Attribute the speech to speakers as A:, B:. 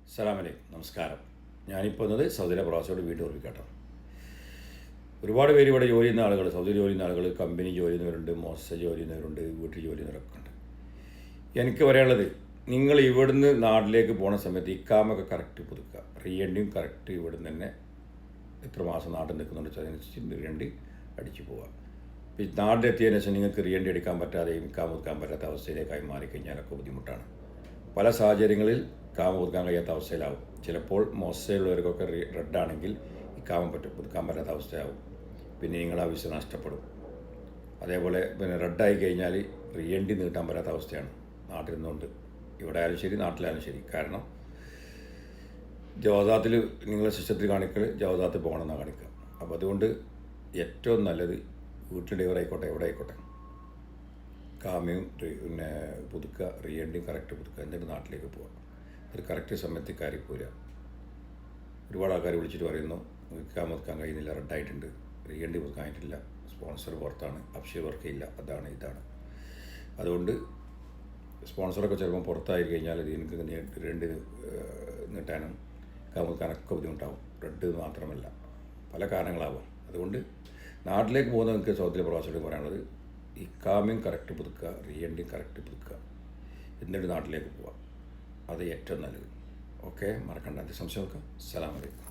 A: അസ്സലാമലൈക്കും, നമസ്കാരം. ഞാനിപ്പോൾ വന്നത് സൗദിയിലെ പ്രവാസിയോട് വീട്ടിൽ ഓർമ്മിക്കാട്ടോ. ഒരുപാട് പേര് ഇവിടെ ജോലി ചെയ്യുന്ന ആളുകൾ, സൗദി ജോലി ചെയ്യുന്ന ആളുകൾ, കമ്പനി ജോലി ചെയ്യുന്നവരുണ്ട്, മോശ ജോലി ചെയ്യുന്നവരുണ്ട്, വീട്ടിൽ ജോലി ചെയ്യുന്നവരൊക്കെ ഉണ്ട്. എനിക്ക് പറയാനുള്ളത്, നിങ്ങൾ ഇവിടുന്ന് നാട്ടിലേക്ക് പോണ സമയത്ത് ഇക്കാമൊക്കെ കറക്റ്റ് പുതുക്കുക, റീഎൻഡിയും കറക്റ്റ് ഇവിടുന്ന് തന്നെ എത്ര മാസം നാട്ടിൽ നിൽക്കുന്നുണ്ട് അതിനനുസരിച്ച് റീഎൻഡി അടിച്ചു പോവുക. ഈ നാട്ടിലെത്തിയതിനു ശേഷം നിങ്ങൾക്ക് റീഎൻഡി അടിക്കാൻ പറ്റാതെയും ഇക്കാമ പുതുക്കാൻ പറ്റാത്ത അവസ്ഥയിലേക്കായി മാറിക്കഴിഞ്ഞാലൊക്കെ ബുദ്ധിമുട്ടാണ്. പല സാഹചര്യങ്ങളിൽ കാമ പുതുക്കാൻ കഴിയാത്ത അവസ്ഥയിലാവും. ചിലപ്പോൾ മോശമുള്ളവർക്കൊക്കെ റെഡാണെങ്കിൽ ഈ കാമം പുതുക്കാൻ പറ്റാത്ത അവസ്ഥയാവും. പിന്നെ നിങ്ങളുടെ വിസ നഷ്ടപ്പെടും. അതേപോലെ പിന്നെ റെഡായി കഴിഞ്ഞാൽ റീഎൻഡി നീട്ടാൻ പറ്റാത്ത അവസ്ഥയാണ് നാട്ടിൽ നിന്നുകൊണ്ട്. ഇവിടെ ആയാലും ശരി, നാട്ടിലായാലും ശരി. കാരണം ജവാദാത്തിൽ നിങ്ങളെ സിസ്റ്റത്തിൽ കാണിക്കൽ ജവാദാത്തിൽ പോകണമെന്നാണ് കാണിക്കുക. അപ്പോൾ അതുകൊണ്ട് ഏറ്റവും നല്ലത് വീട്ടിൽ ഡെലിവറി ആയിക്കോട്ടെ, എവിടെ ആയിക്കോട്ടെ, കാമയും പിന്നെ പുതുക്കുക, റീഎൻഡിയും കറക്റ്റ് പുതുക്കുക, എന്നിട്ട് നാട്ടിലേക്ക് പോവുക. ഒരു കറക്റ്റ് സമയത്ത് കയറി പോരുക. ഒരുപാട് ആൾക്കാർ വിളിച്ചിട്ട് പറയുന്നു കാമ പുതുക്കാൻ കഴിയുന്നില്ല, റെഡായിട്ടുണ്ട്, റീഎൻഡി പുതുക്കാൻ ആയിട്ടില്ല, സ്പോൺസർ പുറത്താണ്, അപ്ഷീർ വർക്ക് ചെയ്യില്ല, അതാണ് ഇതാണ്. അതുകൊണ്ട് സ്പോൺസറൊക്കെ ചിലപ്പോൾ പുറത്തായി കഴിഞ്ഞാൽ എനിക്ക് റെഡ് നീട്ടാനും കാമ പുതുക്കാനൊക്കെ ബുദ്ധിമുട്ടാവും. റെഡ് മാത്രമല്ല, പല കാരണങ്ങളാവും. അതുകൊണ്ട് നാട്ടിലേക്ക് പോകുന്ന നിങ്ങൾക്ക് സൗദിയിലെ പ്രവാസികളോട് പറയാനുള്ളത്, ഈ കാമയും കറക്റ്റ് പുതുക്കുക, റീഎൻഡിയും കറക്റ്റ് പുതുക്കുക, എന്നിട്ട് നാട്ടിലേക്ക് പോവുക. അത് ഏറ്റവും നല്ലത്. ഓക്കെ, മറക്കണ്ട. സംശയം നോക്കാം. അസ്സലാമു അലൈക്കും.